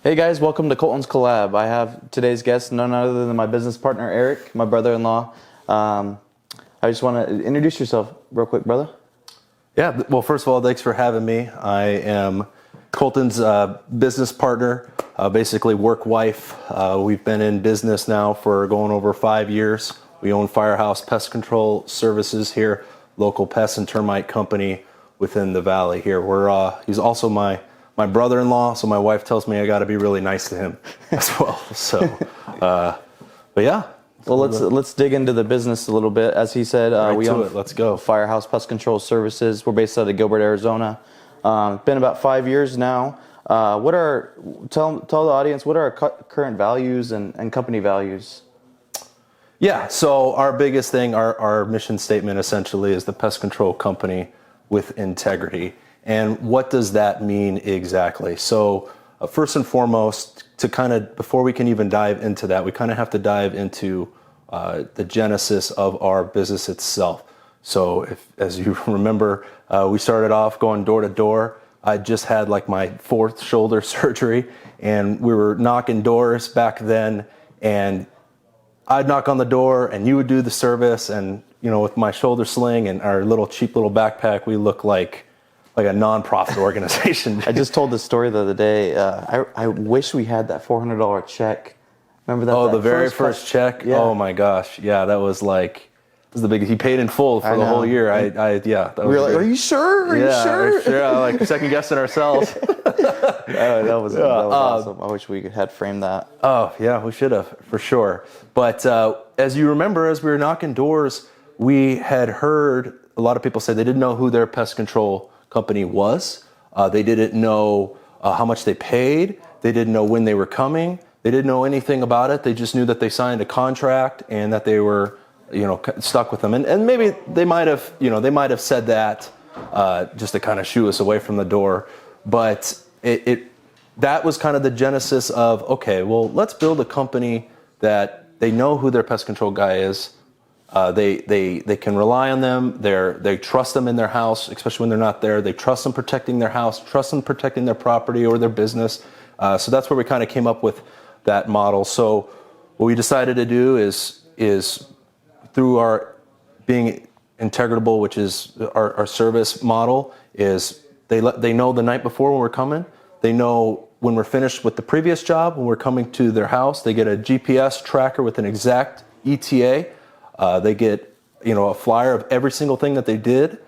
Hey guys, welcome to Colten's Collab. I have today's guest, none other than my business partner Eric, my brother-in-law. I just want to introduce yourself real quick, brother. Yeah, well, first of all, thanks for having me. I am Colten's business partner, basically work wife. We've been in business now for going over 5 years. We own Firehouse Pest Control Services here, local pest and termite company within the valley here. He's also my brother-in-law, so my wife tells me I got to be really nice to him as well. So, but yeah. Well, let's dig into the business a little bit. As he said, we own Let's go. Firehouse Pest Control Services. We're based out of Gilbert, Arizona. Been about 5 years now. Tell the audience, what are our current values and company values? Yeah, so our biggest thing, our mission statement essentially is the pest control company with integrity. And what does that mean exactly? So first and foremost, before we can even dive into that, we kind of have to dive into the genesis of our business itself. So as you remember, we started off going door to door. I just had like my 4th shoulder surgery, and we were knocking doors back then, and I'd knock on the door and you would do the service, and with my shoulder sling and our cheap little backpack, we look like a non-profit organization. I just told this story the other day. I wish we had that $400 check. Remember that? Oh, that the very first check? Yeah. Oh my gosh. Yeah, that was the biggest. He paid in full for the whole year. That was Are you sure? Are you sure? Sure. Like second guessing ourselves. That was awesome. I wish we had framed that. Oh yeah, we should have for sure. But as you remember, as we were knocking doors, we had heard a lot of people say they didn't know who their pest control company was. They didn't know how much they paid. They didn't know when they were coming. They didn't know anything about it. They just knew that they signed a contract and that they were, stuck with them. And maybe they might have said that just to kind of shoo us away from the door. But that was kind of the genesis of, okay, well, let's build a company that they know who their pest control guy is. They can rely on them. They trust them in their house, especially when they're not there. They trust them protecting their house, trust them protecting their property or their business. So that's where we kind of came up with that model. So what we decided to do is through our being integratable, which is our service model, is they know the night before when we're coming. They know when we're finished with the previous job, when we're coming to their house. They get a GPS tracker with an exact ETA. They get, a flyer of every single thing that they did.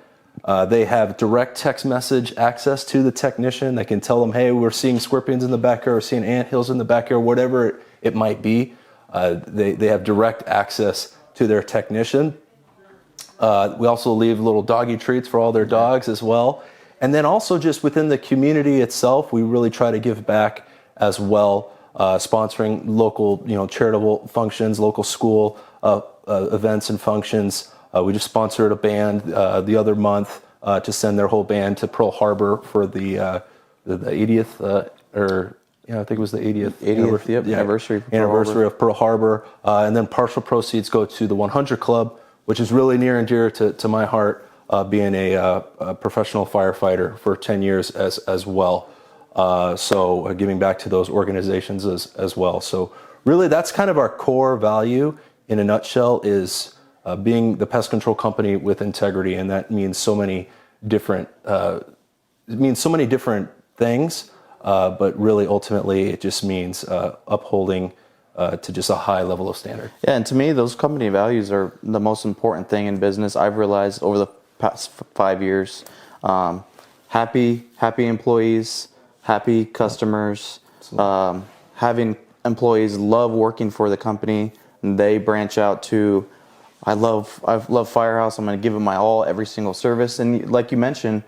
They have direct text message access to the technician. They can tell them, hey, we're seeing scorpions in the backyard, we're seeing anthills in the backyard, whatever it might be. They have direct access to their technician. We also leave little doggy treats for all their dogs as well. And then also just within the community itself, we really try to give back as well, sponsoring local, charitable functions, local school events and functions. We just sponsored a band the other month to send their whole band to Pearl Harbor for the 80th, I think it was the 80th anniversary of Pearl Harbor. And then partial proceeds go to the 100 Club, which is really near and dear to my heart, being a professional firefighter for 10 years as well. So giving back to those organizations as well. So really that's kind of our core value in a nutshell, is being the pest control company with integrity, and that means so many different things. But really, ultimately, it just means upholding to just a high level of standard. Yeah, and to me, those company values are the most important thing in business. I've realized over the past 5 years, happy employees, happy customers, having employees love working for the company. They branch out to, I love Firehouse. I'm going to give it my all every single service. And like you mentioned,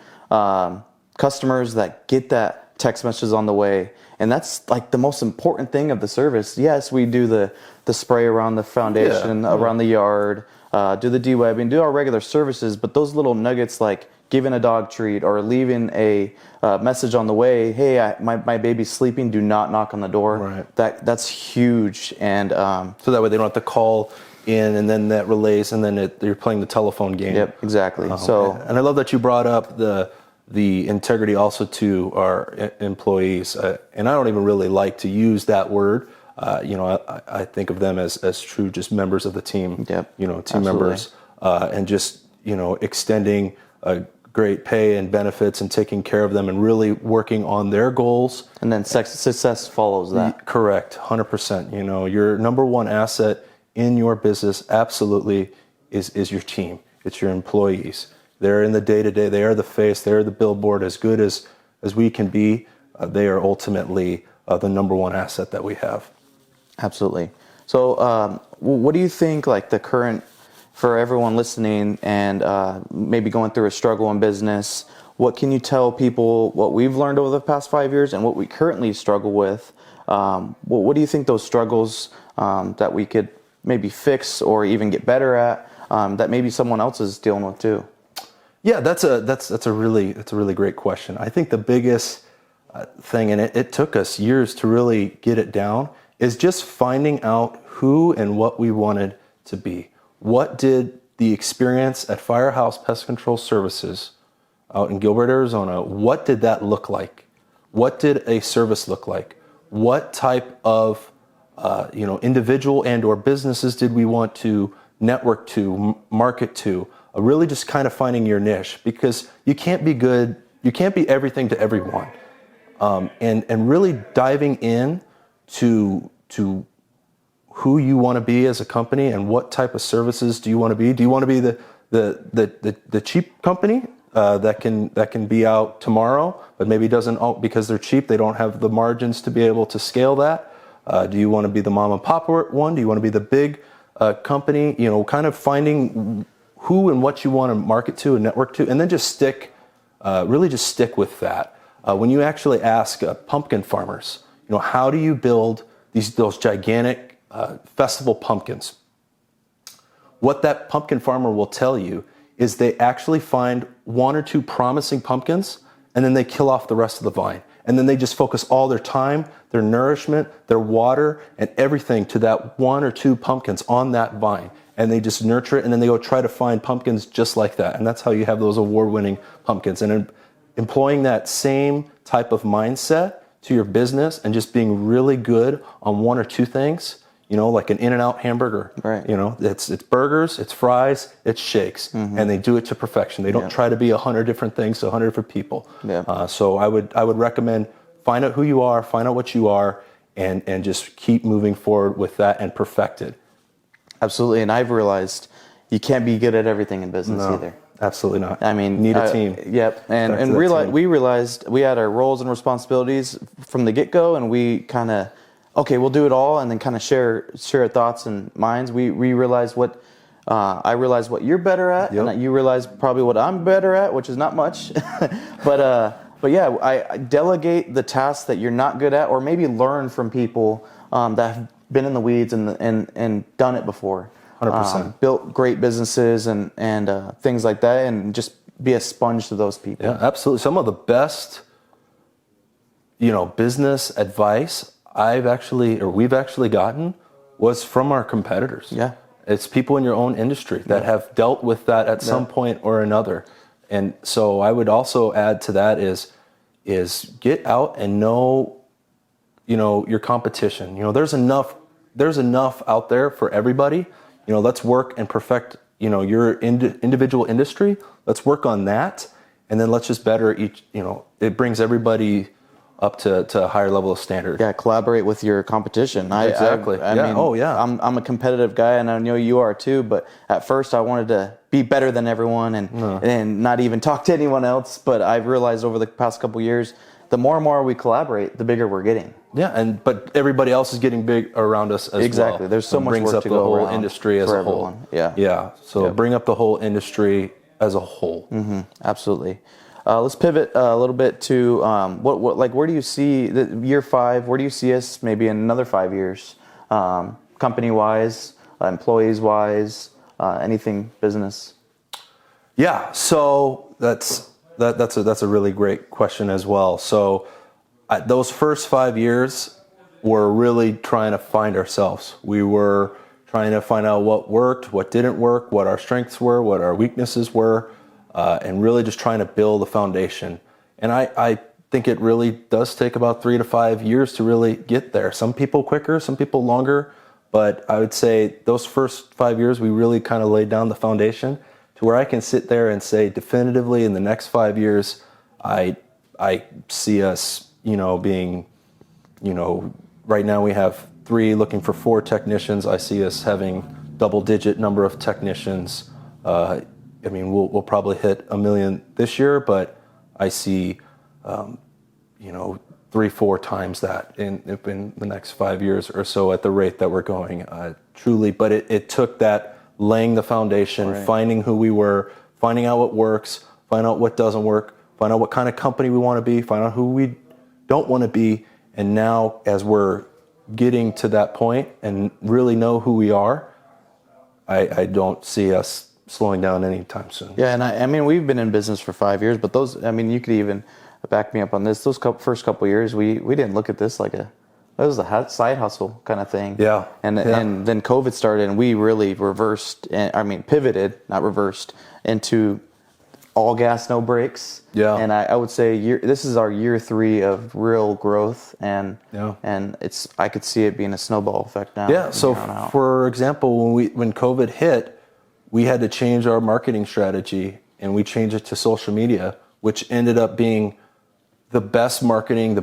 customers that get that text messages on the way, and that's like the most important thing of the service. Yes, we do the spray around the foundation, around the yard, do the de-webbing, do our regular services, but those little nuggets like giving a dog treat or leaving a message on the way, hey, my baby's sleeping, do not knock on the door. Right. That's huge. And so that way they don't have to call in, and then that relays, and then you're playing the telephone game. Yep, exactly. And I love that you brought up the the integrity also to our employees. And I don't even really like to use that word. I think of them as true just members of the team, team Absolutely. members, and just, extending great pay and benefits and taking care of them and really working on their goals. And then success follows that. Correct, 100%. Your number one asset in your business absolutely is your team. It's your employees. They're in the day-to-day. They are the face. They're the billboard. As good as we can be, they are ultimately the number one asset that we have. Absolutely. So what do you think, like, the current, for everyone listening and maybe going through a struggle in business, what can you tell people what we've learned over the past 5 years and what we currently struggle with? What do you think those struggles that we could maybe fix or even get better at that maybe someone else is dealing with too? Yeah, that's a really great question. I think the biggest thing, and it took us years to really get it down, is just finding out who and what we wanted to be. What did the experience at Firehouse Pest Control Services out in Gilbert, Arizona, what did that look like? What did a service look like? What type of individual and or businesses did we want to network to, market to? Really just kind of finding your niche, because you can't be everything to everyone. And really diving in to who you want to be as a company and what type of services do you want to be. Do you want to be the cheap company that can be out tomorrow, but maybe doesn't, because they're cheap, they don't have the margins to be able to scale that? Do you want to be the mom and pop one? Do you want to be the big company? Kind of finding who and what you want to market to and network to, and then just stick with that. When you actually ask pumpkin farmers, how do you build those gigantic festival pumpkins? What that pumpkin farmer will tell you is they actually find one or two promising pumpkins, and then they kill off the rest of the vine. And then they just focus all their time, their nourishment, their water, and everything to that one or two pumpkins on that vine. And they just nurture it, and then they go try to find pumpkins just like that. And that's how you have those award-winning pumpkins. And employing that same type of mindset to your business and just being really good on one or two things, like an In-N-Out hamburger. Right. It's burgers, it's fries, it's shakes, and they do it to perfection. They don't try to be 100 different things to 100 different people. Yeah. So I would recommend find out who you are, find out what you are, and just keep moving forward with that and perfect it. Absolutely. And I've realized you can't be good at everything in business either. Absolutely not. I mean, need a team. Yep. And we realized we had our roles and responsibilities from the get-go, and we kind of, okay, we'll do it all, and then kind of share our thoughts and minds. We realized I realized what you're better at, and you realize probably what I'm better at, which is not much. But yeah, I delegate the tasks that you're not good at, or maybe learn from people that have been in the weeds and done it before. 100%. Built great businesses and things like that, and just be a sponge to those people. Yeah, absolutely. Some of the best, business advice we've actually gotten was from our competitors. Yeah. It's people in your own industry that have dealt with that at some point or another. And so I would also add to that is get out and know, your competition. There's enough out there for everybody. Let's work and perfect, your individual industry. Let's work on that. And then let's just better each, it brings everybody up to a higher level of standard. Yeah, collaborate with your competition. Exactly. I mean, I'm a competitive guy, and I know you are too. But at first, I wanted to be better than everyone and not even talk to anyone else. But I've realized over the past couple years, the more and more we collaborate, the bigger we're getting. Yeah, but everybody else is getting big around us as well. Exactly. There's so much work to go around. Brings up the whole industry as a whole. Yeah. So bring up the whole industry as a whole. Mm-hmm. Absolutely. Let's pivot a little bit to where do you see year 5? Where do you see us maybe in another 5 years, company wise, employees wise, anything business? Yeah. So that's a really great question as well. So those first 5 years were really trying to find ourselves. We were trying to find out what worked, what didn't work, what our strengths were, what our weaknesses were. and really just trying to build a foundation. And I think it really does take about 3 to 5 years to really get there. Some people quicker, some people longer, but I would say those first 5 years, we really kind of laid down the foundation to where I can sit there and say definitively in the next 5 years, I see us, being, right now we have 3 looking for 4 technicians. I see us having double-digit number of technicians. We'll probably hit 1 million this year, but I see, 3-4 times that in the next 5 years or so at the rate that we're going. Truly, but it took that laying the foundation, right. Finding who we were, finding out what works, find out what doesn't work, find out what kind of company we want to be, find out who we don't want to be, and now as we're getting to that point and really know who we are, I don't see us slowing down anytime soon. Yeah, and we've been in business for 5 years, but you could even back me up on this. Those first couple of years, we didn't look at this like it was a side hustle kind of thing. Yeah. And then COVID started, and we really pivoted, not reversed, into all gas, no brakes. Yeah. And I would say this is our year 3 of real growth, and I could see it being a snowball effect now. Yeah. So for example, when COVID hit, we had to change our marketing strategy, and we changed it to social media, which ended up being the best marketing,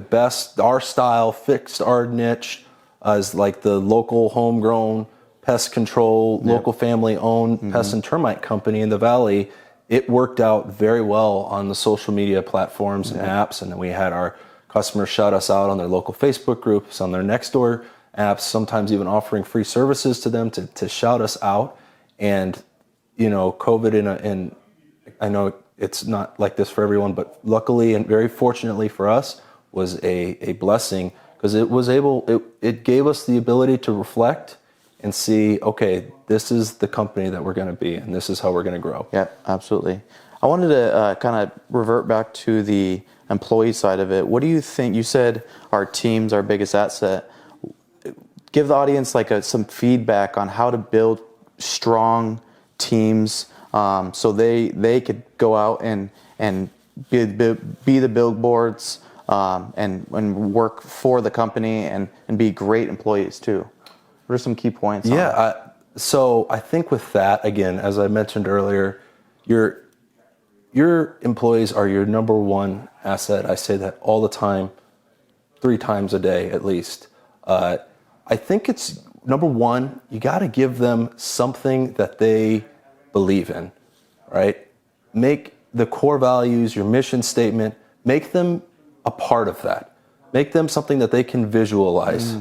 our style, fixed our niche as like the local homegrown pest control, local family owned pest and termite company in the Valley. It worked out very well on the social media platforms and apps. And then we had our customers shout us out on their local Facebook groups, on their Nextdoor apps, sometimes even offering free services to them to shout us out. And, COVID and I know it's not like this for everyone, but luckily and very fortunately for us was a blessing, because it gave us the ability to reflect and see, okay, this is the company that we're going to be, and this is how we're going to grow. Yeah, absolutely. I wanted to kind of revert back to the employee side of it. What do you think? You said our team's our biggest asset. Give the audience some feedback on how to build strong teams, so they could go out and be the billboards, and work for the company and be great employees too. What are some key points? So I think with that, again, as I mentioned earlier, your employees are your number one asset. I say that all the time, 3 times a day at least. I think it's number one, you got to give them something that they believe in, right? Make the core values, your mission statement, make them a part of that. Make them something that they can visualize,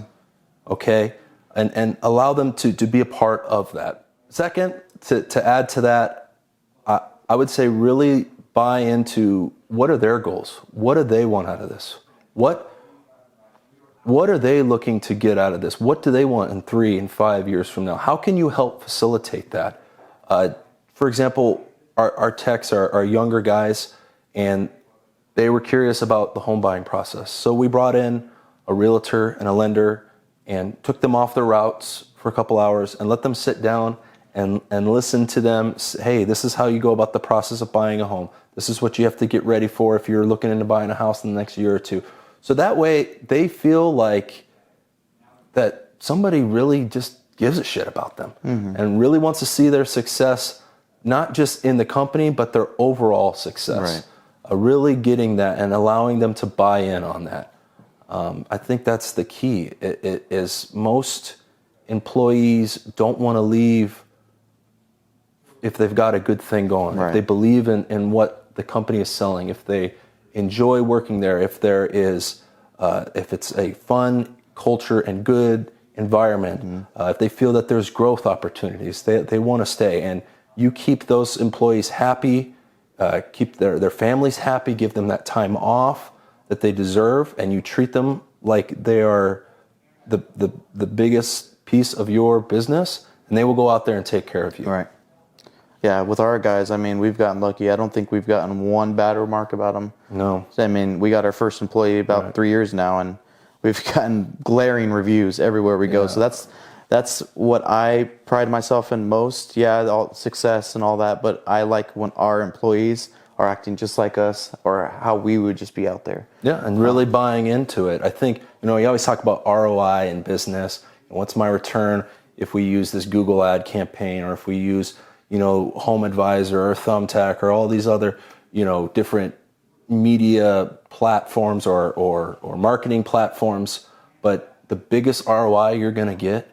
okay? And allow them to be a part of that. Second, to add to that, I would say really buy into what are their goals? What do they want out of this? What are they looking to get out of this? What do they want in 3 and 5 years from now? How can you help facilitate that? For example, our techs are younger guys, and they were curious about the home buying process. So we brought in a realtor and a lender and took them off their routes for a couple hours and let them sit down and listen to them say, hey, this is how you go about the process of buying a home. This is what you have to get ready for if you're looking into buying a house in the next year or 2. So that way they feel like that somebody really just gives a shit about them and really wants to see their success, not just in the company, but their overall success. Right. Really getting that and allowing them to buy in on that. I think that's the key. It is most employees don't want to leave if they've got a good thing going, if they believe in what the company is selling, if they enjoy working there, if there is, if it's a fun culture and good environment, if they feel that there's growth opportunities, they want to stay. And you keep those employees happy, keep their families happy, give them that time off that they deserve, and you treat them like they are the biggest piece of your business, and they will go out there and take care of you. Right. Yeah, with our guys, we've gotten lucky. I don't think we've gotten one bad remark about them. No. We got our first employee about 3 years now, and we've gotten glaring reviews everywhere we go. So that's what I pride myself in most. Yeah, all success and all that, but I like when our employees are acting just like us, or how we would just be out there. Yeah, and really buying into it. I think, you always talk about ROI in business. What's my return if we use this Google ad campaign, or if we use, Home Advisor or Thumbtack or all these other, different media platforms or marketing platforms. But the biggest ROI you're going to get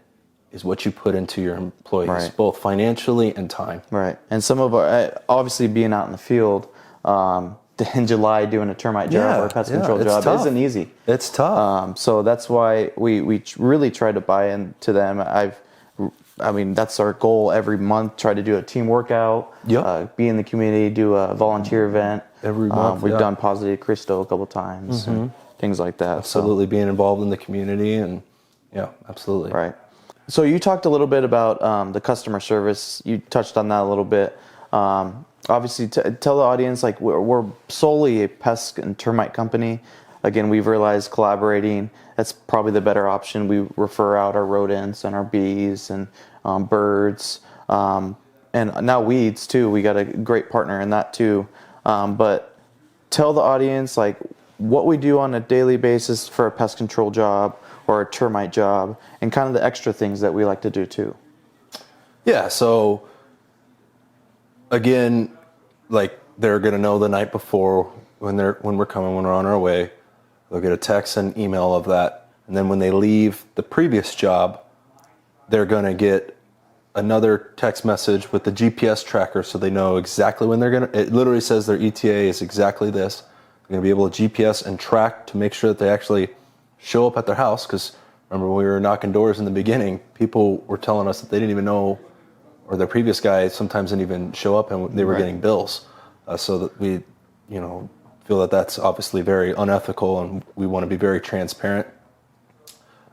is what you put into your employees, Right. both financially and time. Right. And some of our, obviously being out in the field, in July doing a termite job or a pest control it's job tough. isn't easy. It's tough. So that's why we really try to buy into them. That's our goal every month. Try to do a team workout. Yep. Be in the community. Do a volunteer event Every month, We've yeah. done Positive Cristo a couple times. And things like that. Absolutely, being involved in the community, and yeah, absolutely. Right. So you talked a little bit about the customer service. You touched on that a little bit. Obviously, tell the audience, like, we're solely a pest and termite company. Again, we've realized collaborating, that's probably the better option. We refer out our rodents and our bees and birds, and now weeds too. We got a great partner in that too. But tell the audience, like, what we do on a daily basis for a pest control job or a termite job, and kind of the extra things that we like to do too. Yeah, so again, like, they're going to know the night before when we're coming, when we're on our way. They'll get a text and email of that. And then when they leave the previous job, they're going to get another text message with the GPS tracker, so they know exactly when they're going to. It literally says their ETA is exactly this. They're going to be able to GPS and track to make sure that they actually show up at their house. Because remember, when we were knocking doors in the beginning, people were telling us that they didn't even know, or their previous guy sometimes didn't even show up, and they were getting bills. So that we, feel that that's obviously very unethical, and we want to be very transparent.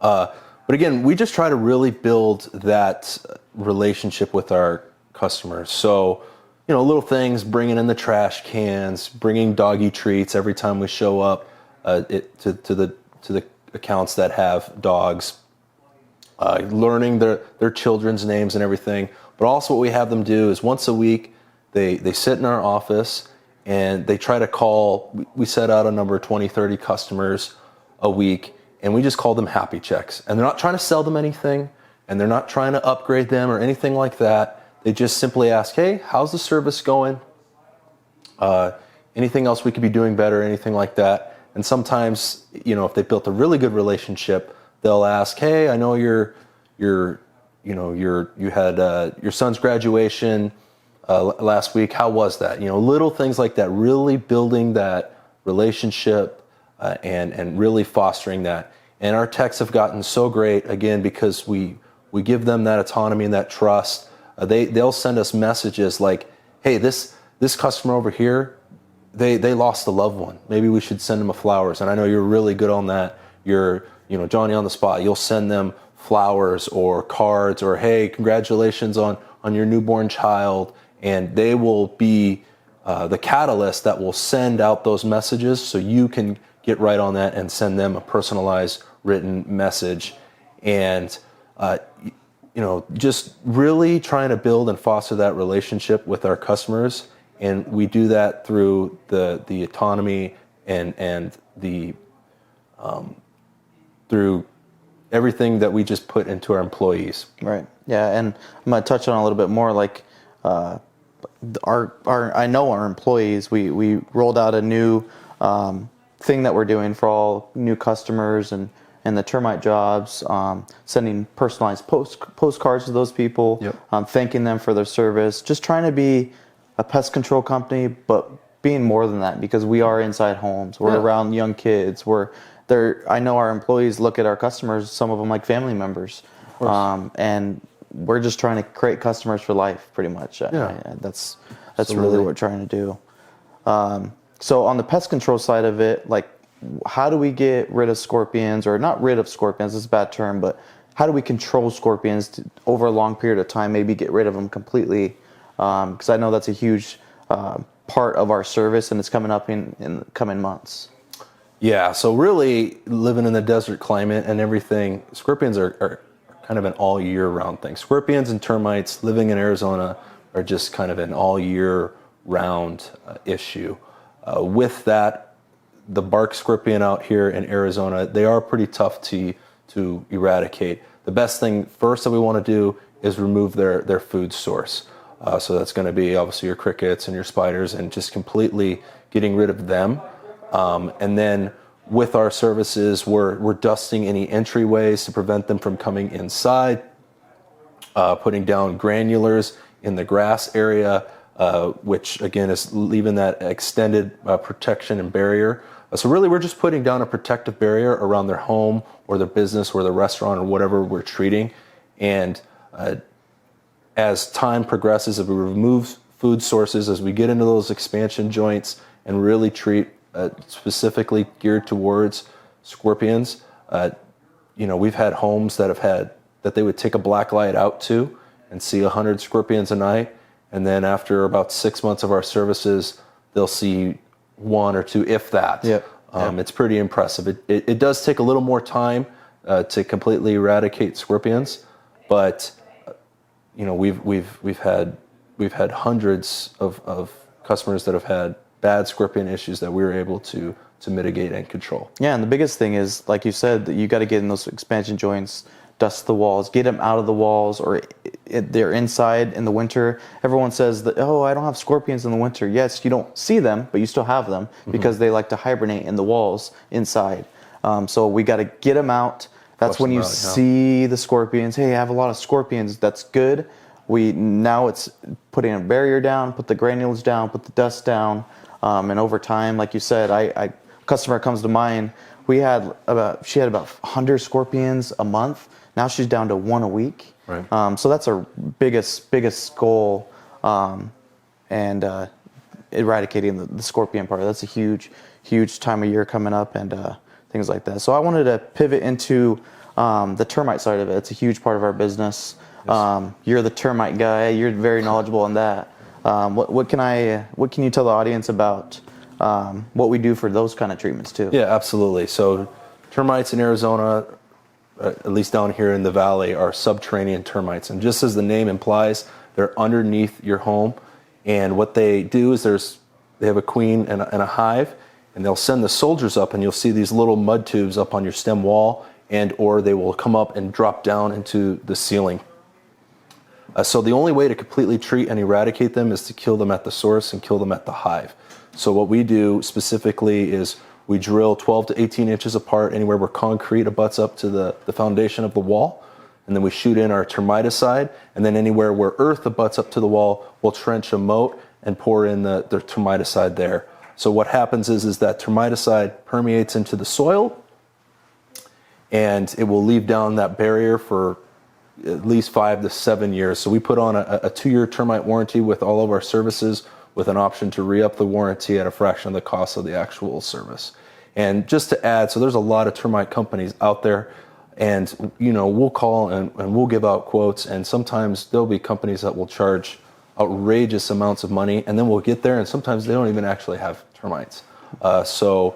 But again, we just try to really build that relationship with our customers. So, little things, bringing in the trash cans, bringing doggy treats every time we show up to the accounts that have dogs, learning their children's names and everything. But also what we have them do is once a week, they sit in our office and they try to call. We set out a number of 20, 30 customers a week, and we just call them happy checks. And they're not trying to sell them anything, and they're not trying to upgrade them or anything like that. They just simply ask, hey, how's the service going? Anything else we could be doing better, anything like that. And sometimes, if they built a really good relationship, they'll ask, hey, I know you had your son's graduation last week. How was that? Little things like that, really building that relationship and really fostering that. And our techs have gotten so great, again, because we give them that autonomy and that trust. They'll send us messages like, hey, this customer over here, they lost a loved one. Maybe we should send them flowers. And I know you're really good on that. You're, Johnny on the spot. You'll send them flowers or cards, or, hey, congratulations on your newborn child. And they will be the catalyst that will send out those messages, so you can get right on that and send them a personalized written message. And just really trying to build and foster that relationship with our customers. And we do that through the autonomy and the through everything that we just put into our employees. Right. Yeah, and I'm gonna touch on a little bit more, like I know our employees. We rolled out a new thing that we're doing for all new customers and the termite jobs, sending personalized postcards to those people, thanking them for their service, just trying to be a pest control company, but being more than that, because we are inside homes. We're around young kids. I know our employees look at our customers, some of them like family members, and we're just trying to create customers for life, pretty much. That's really what we're trying to do. So on the pest control side of it, like, how do we get rid of scorpions, or not rid of scorpions, it's a bad term, but how do we control scorpions over a long period of time, maybe get rid of them completely? Because I know that's a huge part of our service, and it's coming up in the coming months. Yeah, so really living in the desert climate and everything, scorpions are kind of an all year round thing. Scorpions and termites living in Arizona are just kind of an all year round issue. With that, the bark scorpion out here in Arizona, they are pretty tough to eradicate. The best thing first that we want to do is remove their food source. So that's going to be obviously your crickets and your spiders, and just completely getting rid of them. And then with our services, we're dusting any entryways to prevent them from coming inside, putting down granulars in the grass area, which again is leaving that extended protection and barrier. So really we're just putting down a protective barrier around their home or their business or their restaurant or whatever we're treating. And as time progresses, as we remove food sources, as we get into those expansion joints and really treat specifically geared towards scorpions, we've had homes that they would take a black light out to and see 100 scorpions a night. And then after about 6 months of our services, they'll see 1 or 2, if that. It's pretty impressive. It does take a little more time to completely eradicate scorpions, but we've had hundreds of customers that have had bad scorpion issues that we were able to mitigate and control. Yeah, and the biggest thing is, like you said, that you got to get in those expansion joints, dust the walls, get them out of the walls, or they're inside in the winter. Everyone says that, oh, I don't have scorpions in the winter. Yes, you don't see them, but you still have them because they like to hibernate in the walls inside. So we got to get them out. That's Flush when you them out, see the scorpions. Hey, I have a lot of scorpions. That's good. Now it's putting a barrier down, put the granules down, put the dust down. And over time, like you said, a customer comes to mind. She had about 100 scorpions a month. Now she's down to 1 a week. Right. So that's our biggest goal, and eradicating the scorpion part. That's a huge time of year coming up, and things like that. So I wanted to pivot into the termite side of it. It's a huge part of our business. Yes. You're the termite guy. You're very knowledgeable on that. What can you tell the audience about what we do for those kind of treatments too? Yeah, absolutely. So termites in Arizona, at least down here in the valley, are subterranean termites. And just as the name implies, they're underneath your home. And what they do is they have a queen and a hive, and they'll send the soldiers up, and you'll see these little mud tubes up on your stem wall, or they will come up and drop down into the ceiling. So the only way to completely treat and eradicate them is to kill them at the source and kill them at the hive. So what we do specifically is we drill 12 to 18 inches apart anywhere where concrete abuts up to the foundation of the wall. And then we shoot in our termiticide. And then anywhere where earth abuts up to the wall, we'll trench a moat and pour in the termiticide there. So what happens is that termiticide permeates into the soil, and it will leave down that barrier for at least 5 to 7 years. So we put on a 2-year termite warranty with all of our services, with an option to re-up the warranty at a fraction of the cost of the actual service. And just to add, so there's a lot of termite companies out there, and we'll call and we'll give out quotes, and sometimes there'll be companies that will charge outrageous amounts of money, and then we'll get there and sometimes they don't even actually have termites. So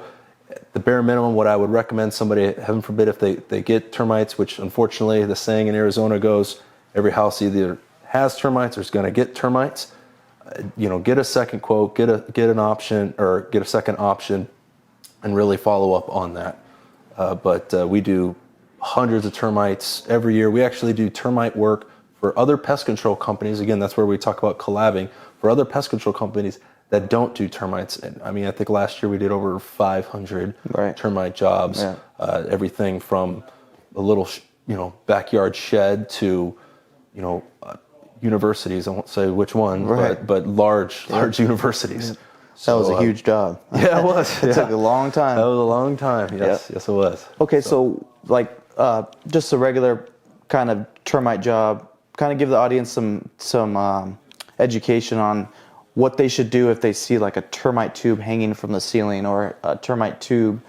the bare minimum, what I would recommend somebody, heaven forbid if they get termites, which unfortunately the saying in Arizona goes, every house either has termites or is going to get termites. Get a second quote, get an option, or get a second option, and really follow up on that. But we do hundreds of termites every year. We actually do termite work for other pest control companies. Again, that's where we talk about collabing, for other pest control companies that don't do termites. And I mean, I think last year we did over 500 termite jobs. Yeah. Everything from a little, backyard shed to, universities. I won't say which one, but large universities. Yeah. That was a huge job. Yeah, it was. It took a long time. That was a long time. Yes, yes, it was. Okay, so like just a regular kind of termite job. Kind of give the audience some education on what they should do if they see like a termite tube hanging from the ceiling, or a termite tube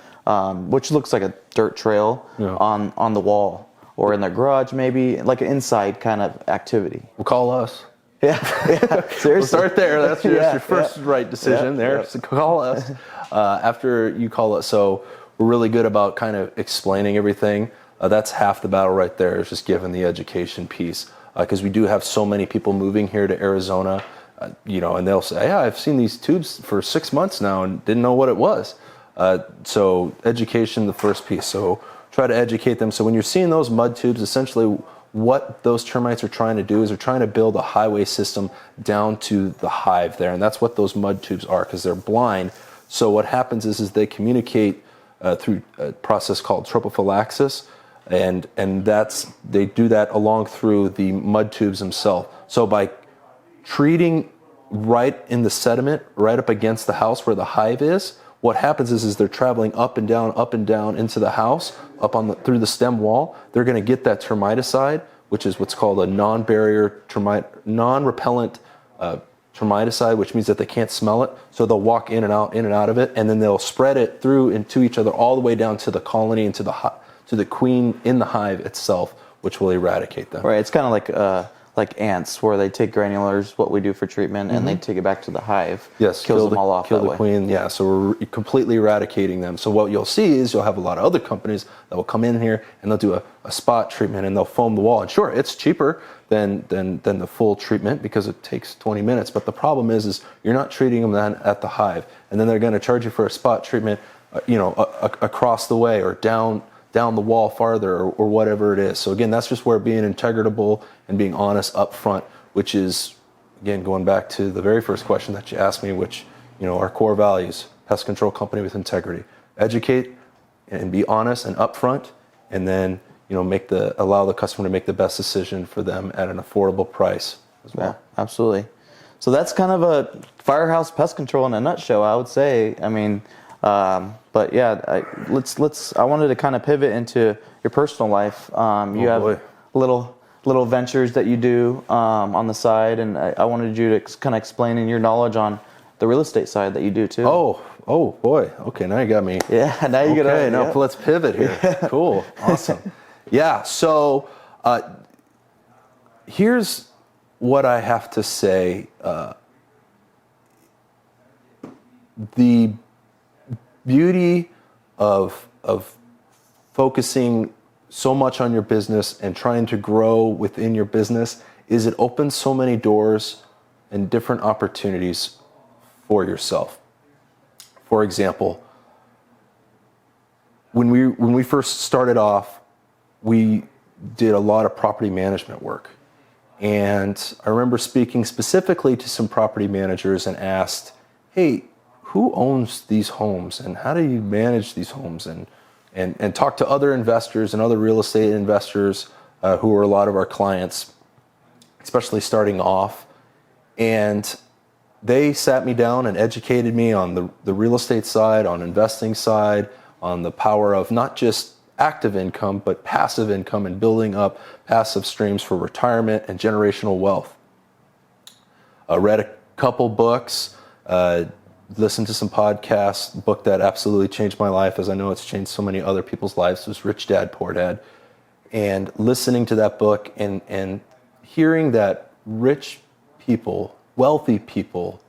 which looks like a dirt trail on the wall, or in their garage, maybe like an inside kind of activity. Well, call us. Yeah, seriously. We'll start there. That's your first right decision there. Yeah. So call us after you call us. So we're really good about kind of explaining everything. That's half the battle right there, is just given the education piece. Because we do have so many people moving here to Arizona, and they'll say, yeah, I've seen these tubes for 6 months now and didn't know what it was. So education, the first piece. So try to educate them. So when you're seeing those mud tubes, essentially what those termites are trying to do is they're trying to build a highway system down to the hive there. And that's what those mud tubes are, because they're blind. So what happens is they communicate through a process called tropophylaxis. And they do that along through the mud tubes themselves. So by treating right in the sediment, right up against the house where the hive is, what happens is they're traveling up and down into the house, through the stem wall. They're going to get that termiticide, which is what's called a non-repellent termiticide, which means that they can't smell it. So they'll walk in and out of it, and then they'll spread it through into each other all the way down to the colony and to the queen in the hive itself, which will eradicate them. Right. It's kind of like ants, where they take granulars, what we do for treatment, and they take it back to the hive. Yes, kills them all off. Kill that the way. queen. Yeah, so we're completely eradicating them. So what you'll see is you'll have a lot of other companies that will come in here and they'll do a spot treatment and they'll foam the wall. And sure, it's cheaper than the full treatment because it takes 20 minutes. But the problem is you're not treating them then at the hive, and then they're going to charge you for a spot treatment, across the way or down the wall farther or whatever it is. So again, that's just where being integratable and being honest up front, which is, again, going back to the very first question that you asked me, which, our core values, pest control company with integrity. Educate and be honest and upfront, and then, allow the customer to make the best decision for them at an affordable price as well. Yeah, absolutely. So that's kind of a Firehouse pest control in a nutshell, I would say. I mean, but yeah, I wanted to kind of pivot into your personal life. You have little ventures that you do on the side, and I wanted you to kind of explain in your knowledge on the real estate side that you do too. Oh boy. Okay, now you got me. Yeah, now you got Okay, now let's pivot here. Yeah. Cool. Awesome. Yeah, so here's what I have to say. The beauty of focusing so much on your business and trying to grow within your business is it opens so many doors and different opportunities for yourself. For example, when we first started off, we did a lot of property management work. And I remember speaking specifically to some property managers and asked, hey, who owns these homes and how do you manage these homes? And talk to other investors and other real estate investors who are a lot of our clients, especially starting off. And they sat me down and educated me on the real estate side, on investing side, on the power of not just active income, but passive income and building up passive streams for retirement and generational wealth. I read a couple books, listened to some podcasts. Book that absolutely changed my life, as I know it's changed so many other people's lives, was Rich Dad, Poor Dad. And listening to that book and hearing that rich people, wealthy people,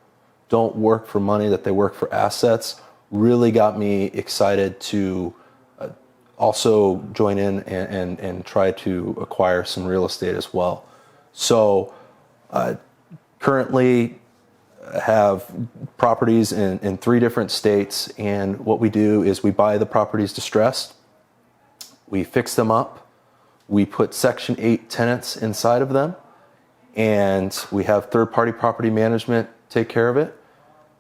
don't work for money, that they work for assets, really got me excited to also join in and try to acquire some real estate as well. So currently have properties in 3 different states, and what we do is we buy the properties distressed, we fix them up, we put Section 8 tenants inside of them, and we have third-party property management take care of it.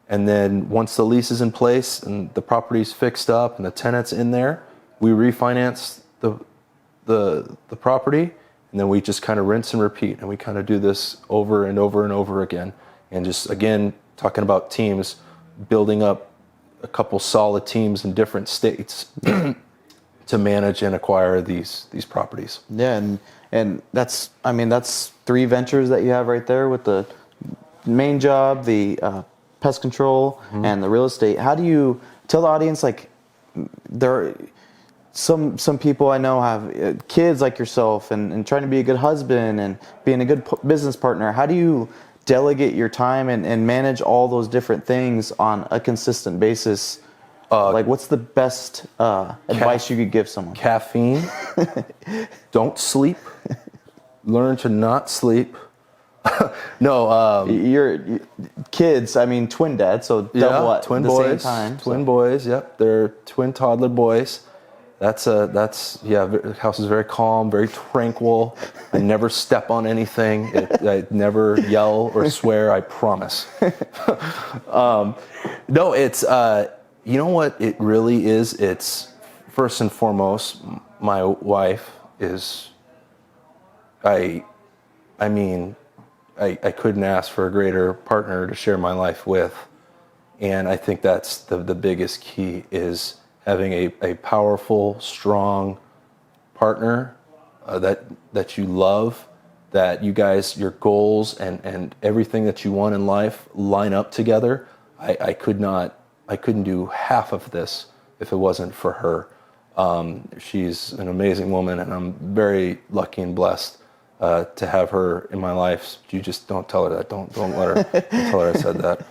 And then once the lease is in place and the property's fixed up and the tenant's in there, we refinance the property, and then we just kind of rinse and repeat, and we kind of do this over and over and over again. And just, again, talking about teams, building up a couple solid teams in different states to manage and acquire these properties. Yeah, and that's 3 ventures that you have right there, with the main job, the pest control, and the real estate. How do you tell the audience, like, there are some people I know have kids like yourself and trying to be a good husband and being a good business partner. How do you delegate your time and manage all those different things on a consistent basis Like, what's the best advice you could give someone? Caffeine. Don't sleep. Learn to not sleep. No, Your kids, I mean, twin dad, so double at twin the boys, same time. twin boys. Yep, they're twin toddler boys. The house is very calm, very tranquil. I never step on anything. I never yell or swear. I promise. No, it's you know what it really is. It's first and foremost, my wife is. I mean, I couldn't ask for a greater partner to share my life with, and I think that's the biggest key is having a powerful, strong partner that you love, that you guys, your goals and everything that you want in life line up together. I couldn't do half of this if it wasn't for her. She's an amazing woman, and I'm very lucky and blessed to have her in my life. You just don't tell her that. Don't let her don't tell her I said that.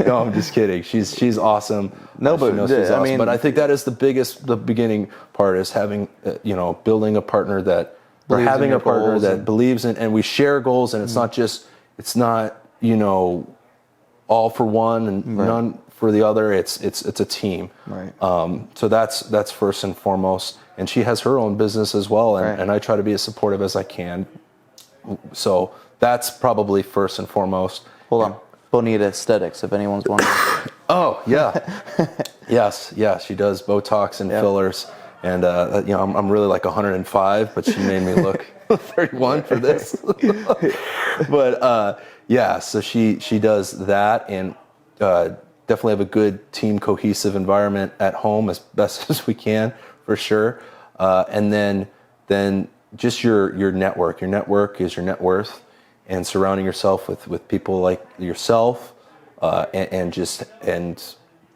No, I'm just kidding. She's awesome. No, but she's awesome. I mean, but I think that is the beginning part is having building a partner that or having a partner that believes in, and we share goals, and it's not all for one and none for the other. It's a team. Right. So that's first and foremost. And she has her own business as well, and I try to be as supportive as I can. So that's probably first and foremost. Hold on. Bonita Aesthetics, if anyone's wondering. Oh, yeah. Yes, she does Botox and fillers. And, I'm really like 105, but she made me look 31 for this. But, so she does that, and definitely have a good team cohesive environment at home as best as we can, for sure. And then just your network. Your network is your net worth, and surrounding yourself with people like yourself, and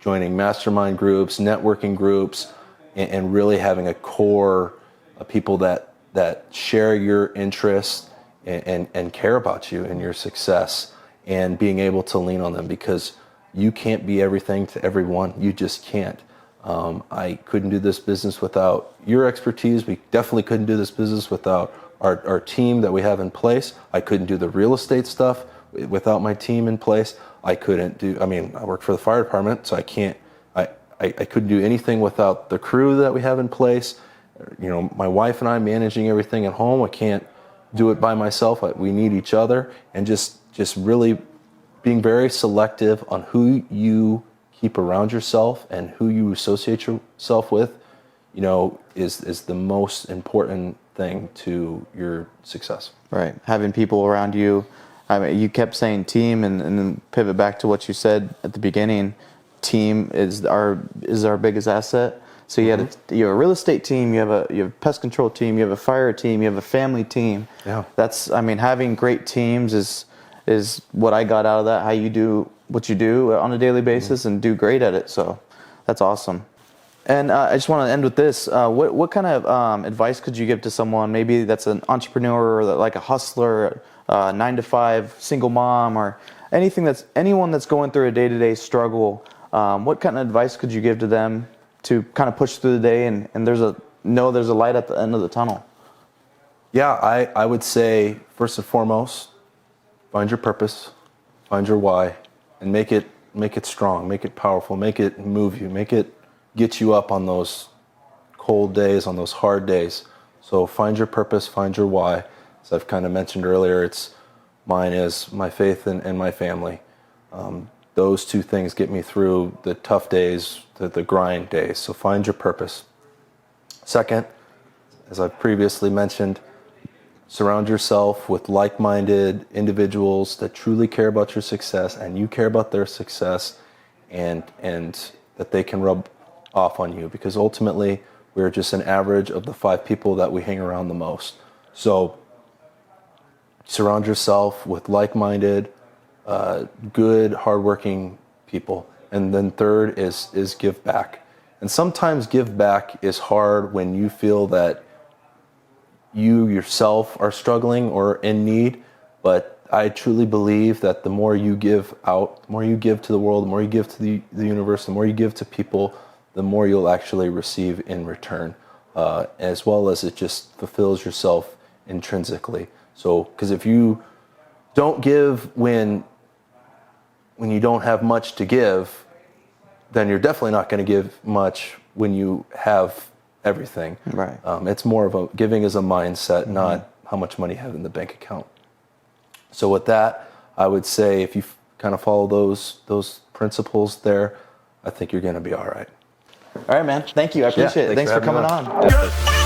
joining mastermind groups, networking groups, and really having a core of people that share your interests and care about you and your success, and being able to lean on them, because you can't be everything to everyone. You just can't. I couldn't do this business without your expertise. We definitely couldn't do this business without our team that we have in place. I couldn't do the real estate stuff without my team in place. I work for the fire department, so I couldn't do anything without the crew that we have in place. My wife and I managing everything at home. I can't do it by myself. We need each other, and just really being very selective on who you keep around yourself and who you associate yourself with, is the most important thing to your success. Right. Having people around you. I mean, you kept saying team, and then pivot back to what you said at the beginning. Team is our biggest asset. So you have a real estate team, you have a pest control team, you have a fire team, you have a family team. Yeah. Having great teams is what I got out of that. How you do what you do on a daily basis and do great at it. So that's awesome. And I just want to end with this. What kind of advice could you give to someone, maybe that's an entrepreneur or like a hustler, 9-to-5 single mom, or anyone that's going through a day-to-day struggle? What kind of advice could you give to them to kind of push through the day and there's a light at the end of the tunnel? Yeah, I would say first and foremost, find your purpose, find your why, and make it strong, make it powerful, make it move you, make it get you up on those cold days, on those hard days. So find your purpose, find your why. As I've kind of mentioned earlier, mine is my faith and my family. Those two things get me through the tough days, the grind days. So find your purpose. Second, as I've previously mentioned, surround yourself with like-minded individuals that truly care about your success, and you care about their success, and that they can rub off on you, because ultimately we're just an average of the 5 people that we hang around the most. So surround yourself with like-minded, good, hardworking people. And then third is give back. And sometimes give back is hard when you feel that you yourself are struggling or in need, but I truly believe that the more you give out, the more you give to the world, the more you give to the universe, the more you give to people, the more you'll actually receive in return, as well as it just fulfills yourself intrinsically. So, because if you don't give when you don't have much to give, then you're definitely not going to give much when you have everything. Right. It's more of a giving as a mindset, not how much money you have in the bank account. So with that, I would say if you kind of follow those principles there, I think you're going to be all right. All right, man. Thank you. I appreciate it. Thanks for coming on. Yeah.